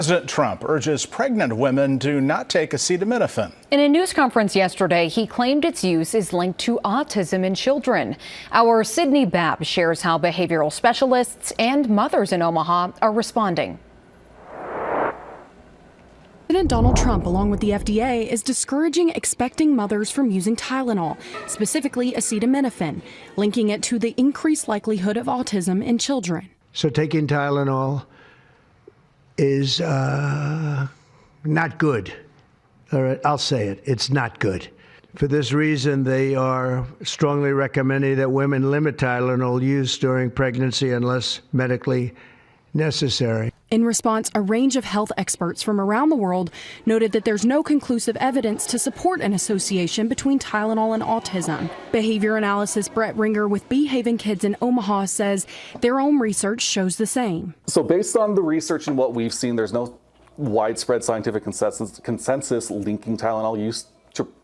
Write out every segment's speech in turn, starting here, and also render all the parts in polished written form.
President Trump urges pregnant women to not take acetaminophen. In a news conference yesterday, he claimed its use is linked to autism in children. Our Sydney Babb shares how behavioral specialists and mothers in Omaha are responding. President Donald Trump, along with the FDA, is discouraging expecting mothers from using Tylenol, specifically acetaminophen, linking it to the increased likelihood of autism in children. So taking Tylenol is not good. All right, I'll say it. It's not good. For this reason, they are strongly recommending that women limit Tylenol use during pregnancy unless medically necessary. In response, a range of health experts from around the world noted that there's no conclusive evidence to support an association between Tylenol and autism. Behavior analyst Brett Ringer with Behaving Kids in Omaha says their own research shows the same. So based on the research and what we've seen, there's no widespread scientific consensus linking Tylenol use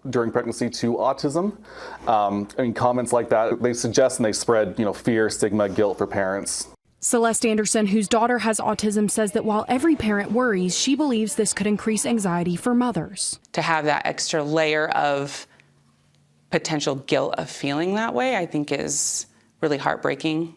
during pregnancy to autism. Comments like that, they suggest and they spread, fear, stigma, guilt for parents. Celeste Anderson, whose daughter has autism, says that while every parent worries, she believes this could increase anxiety for mothers. To have that extra layer of potential guilt of feeling that way, I think is really heartbreaking.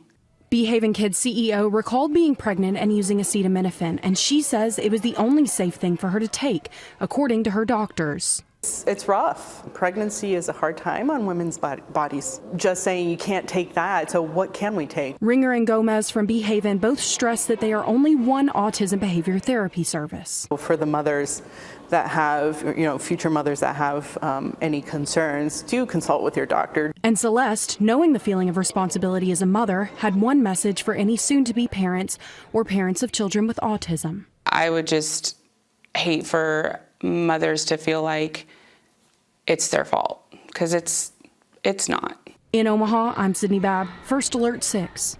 Behaving Kids CEO recalled being pregnant and using acetaminophen, and she says it was the only safe thing for her to take, according to her doctors. It's rough. Pregnancy is a hard time on women's bodies. Just saying you can't take that, so what can we take? Ringer and Gomez from Behavin both stress that they are only one autism behavior therapy service. For the mothers that have, future mothers that have any concerns, do consult with your doctor. And Celeste, knowing the feeling of responsibility as a mother, had one message for any soon-to-be parents or parents of children with autism. I would just hate for mothers to feel like it's their fault, because it's not. In Omaha, I'm Sydney Babb, First Alert 6.